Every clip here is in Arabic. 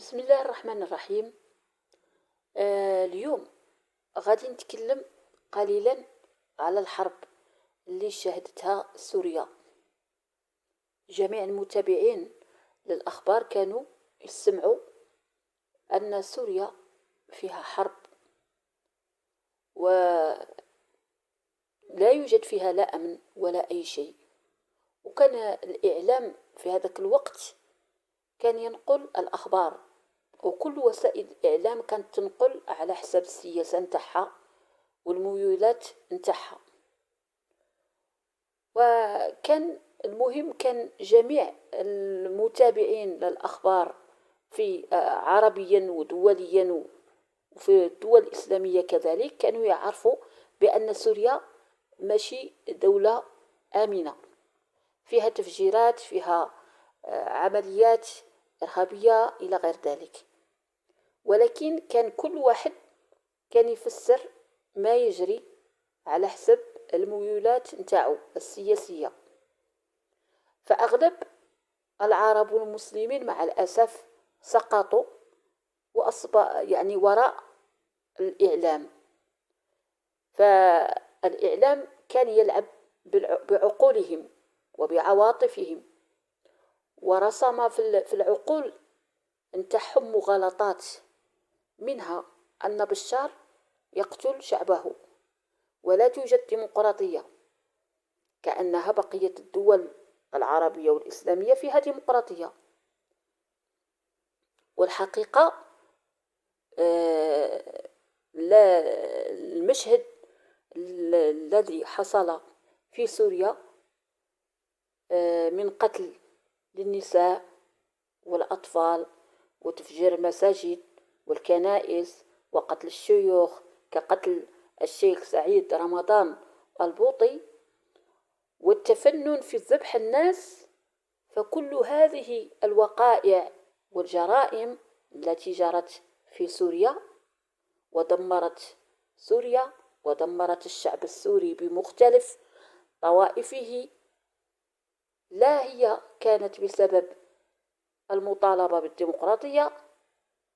بسم الله الرحمن الرحيم. اليوم غادي نتكلم قليلا على الحرب اللي شهدتها سوريا. جميع المتابعين للأخبار كانوا يسمعوا أن سوريا فيها حرب ولا يوجد فيها لا أمن ولا أي شيء. وكان الإعلام في هذاك الوقت كان ينقل الأخبار، وكل وسائل الإعلام كانت تنقل على حساب السياسة نتاعها والميولات نتاعها. وكان المهم كان جميع المتابعين للأخبار في عربيا ودوليا وفي الدول الإسلامية كذلك كانوا يعرفوا بأن سوريا ماشي دولة آمنة، فيها تفجيرات، فيها عمليات إرهابية إلى غير ذلك. ولكن كان كل واحد كان يفسر ما يجري على حسب الميولات نتاعو السياسية. فأغلب العرب والمسلمين مع الأسف سقطوا وأصبح يعني وراء الإعلام. فالإعلام كان يلعب بعقولهم وبعواطفهم، ورسم في العقول نتاعهم مغالطات، منها أن بشار يقتل شعبه ولا توجد ديمقراطية، كأنها بقية الدول العربية والإسلامية فيها ديمقراطية. والحقيقة لا، المشهد الذي حصل في سوريا من قتل للنساء والأطفال وتفجير المساجد والكنائس وقتل الشيوخ كقتل الشيخ سعيد رمضان البوطي والتفنن في ذبح الناس، فكل هذه الوقائع والجرائم التي جرت في سوريا ودمرت سوريا ودمرت الشعب السوري بمختلف طوائفه، لا هي كانت بسبب المطالبة بالديمقراطية،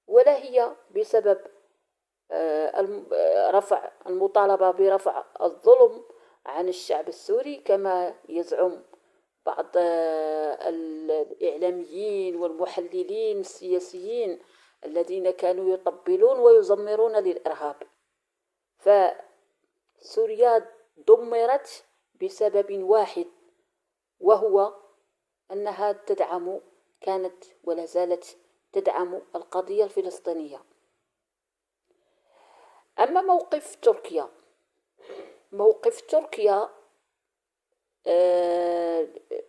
ولا هي بسبب رفع المطالبة برفع الظلم عن الشعب السوري كما يزعم بعض الإعلاميين والمحللين السياسيين الذين كانوا يطبلون ويزمرون للإرهاب. فسوريا دمرت بسبب واحد، وهو أنها كانت ولا زالت تدعم القضية الفلسطينية. أما موقف تركيا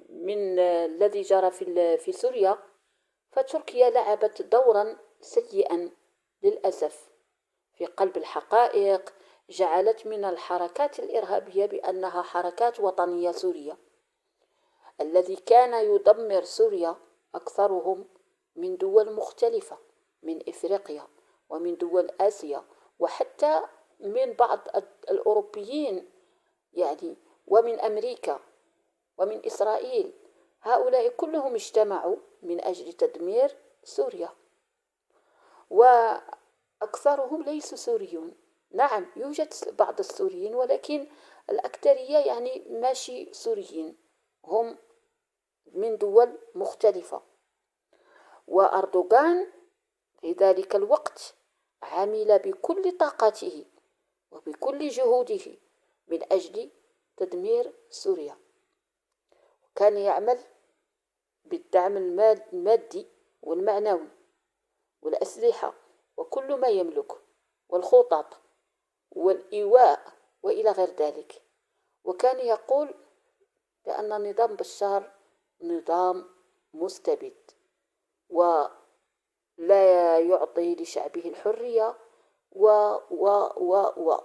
من الذي جرى في سوريا، فتركيا لعبت دورا سيئا للأسف في قلب الحقائق، جعلت من الحركات الإرهابية بأنها حركات وطنية سورية. الذي كان يدمر سوريا أكثرهم من دول مختلفة، من إفريقيا ومن دول آسيا وحتى من بعض الأوروبيين يعني، ومن أمريكا ومن إسرائيل. هؤلاء كلهم اجتمعوا من أجل تدمير سوريا، وأكثرهم ليسوا سوريون. نعم، يوجد بعض السوريين، ولكن الأكثرية يعني ماشي سوريين، هم من دول مختلفة. وأردوغان في ذلك الوقت عمل بكل طاقته وبكل جهوده من أجل تدمير سوريا، كان يعمل بالدعم المادي والمعنوي والأسلحة وكل ما يملك والخطط والإيواء وإلى غير ذلك. وكان يقول بأن نظام بشار نظام مستبد ولا يعطي لشعبه الحرية و و و و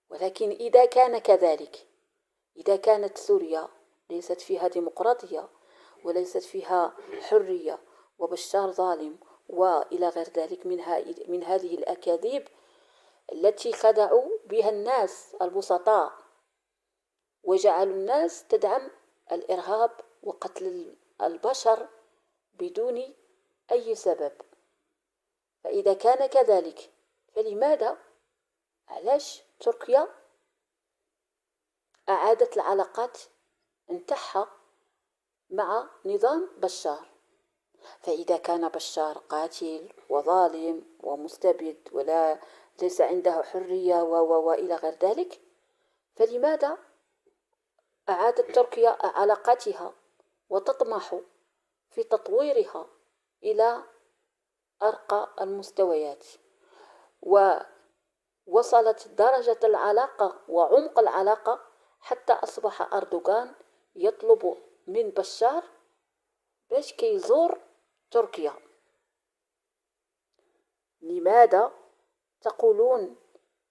ولكن إذا كان كذلك، إذا كانت سوريا ليست فيها ديمقراطية وليست فيها حرية وبشار ظالم وإلى غير ذلك من هذه الأكاذيب التي خدعوا بها الناس البسطاء وجعلوا الناس تدعم الإرهاب وقتل البشر بدون أي سبب؟ فإذا كان كذلك فلماذا، علاش تركيا أعادت العلاقات نتاعها مع نظام بشار؟ فإذا كان بشار قاتل وظالم ومستبد ولا ليس عنده حرية وإلى غير ذلك، فلماذا أعادت تركيا علاقاتها وتطمح في تطويرها إلى أرقى المستويات، ووصلت درجة العلاقة وعمق العلاقة حتى أصبح أردوغان يطلب من بشار باش كيزور تركيا؟ لماذا تقولون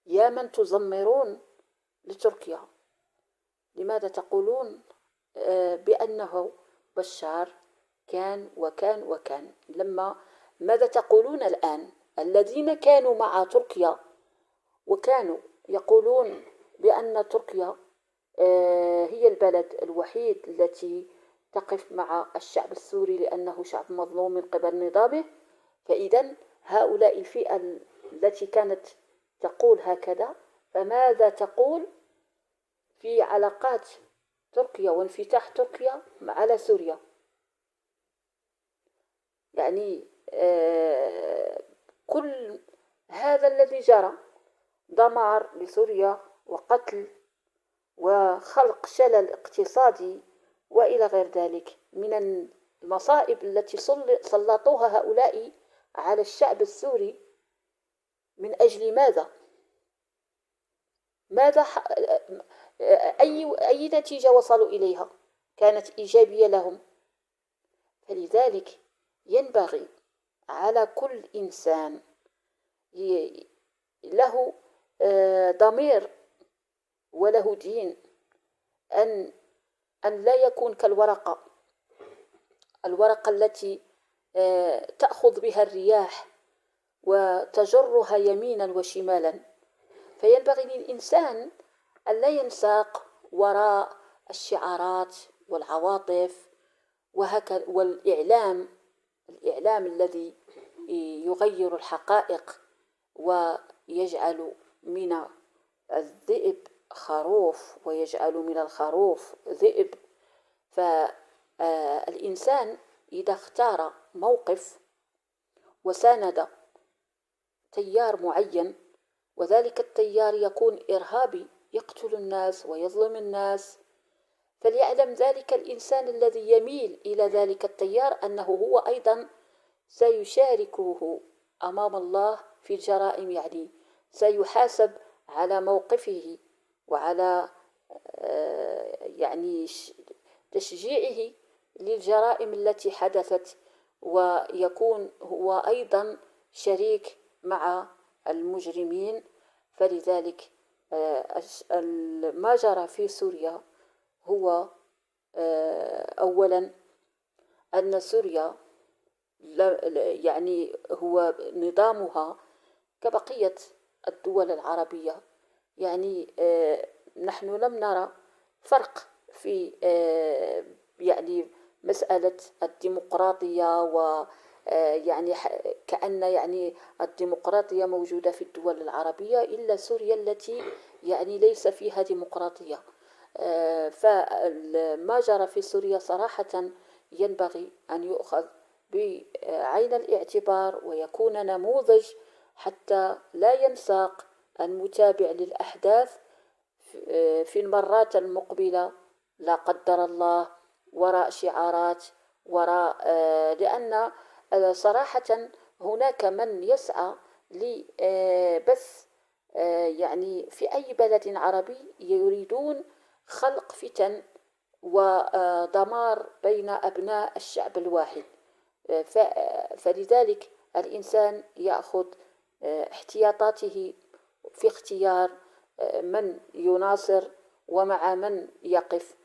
يا من تزمرون لتركيا، لماذا تقولون بأنه بشار كان وكان وكان؟ ماذا تقولون الآن الذين كانوا مع تركيا وكانوا يقولون بأن تركيا هي البلد الوحيد التي تقف مع الشعب السوري لأنه شعب مظلوم من قبل نظامه؟ فإذا هؤلاء الفئة التي كانت تقول هكذا، فماذا تقول في علاقات تركيا وانفتاح تركيا على سوريا؟ يعني كل هذا الذي جرى، دمار لسوريا وقتل وخلق شلل اقتصادي وإلى غير ذلك من المصائب التي سلطوها هؤلاء على الشعب السوري، من أجل ماذا؟ أي نتيجة وصلوا إليها كانت إيجابية لهم؟ فلذلك ينبغي على كل إنسان له ضمير وله دين أن لا يكون كالورقة التي تأخذ بها الرياح وتجرها يمينا وشمالا. فينبغي للإنسان أن لا ينساق وراء الشعارات والعواطف وهكذا، والإعلام الذي يغير الحقائق ويجعل من الذئب خروف ويجعل من الخروف ذئب. فالإنسان إذا اختار موقف وساند تيار معين، وذلك التيار يكون إرهابي يقتل الناس ويظلم الناس، فليعلم ذلك الإنسان الذي يميل إلى ذلك التيار أنه هو أيضا سيشاركه أمام الله في الجرائم، يعني سيحاسب على موقفه وعلى يعني تشجيعه للجرائم التي حدثت، ويكون هو أيضا شريك مع المجرمين. فلذلك ما جرى في سوريا هو أولا أن سوريا يعني هو نظامها كبقية الدول العربية، يعني نحن لم نرى فرق في يعني مسألة الديمقراطية، و يعني كأن يعني الديمقراطية موجودة في الدول العربية إلا سوريا التي يعني ليس فيها ديمقراطية. فما جرى في سوريا صراحة ينبغي أن يؤخذ بعين الاعتبار ويكون نموذج حتى لا ينساق المتابع للأحداث في المرات المقبلة لا قدر الله وراء شعارات، وراء لأن صراحة هناك من يسعى لبث يعني في أي بلد عربي يريدون خلق فتن ودمار بين أبناء الشعب الواحد. فلذلك الإنسان يأخذ احتياطاته في اختيار من يناصر ومع من يقف.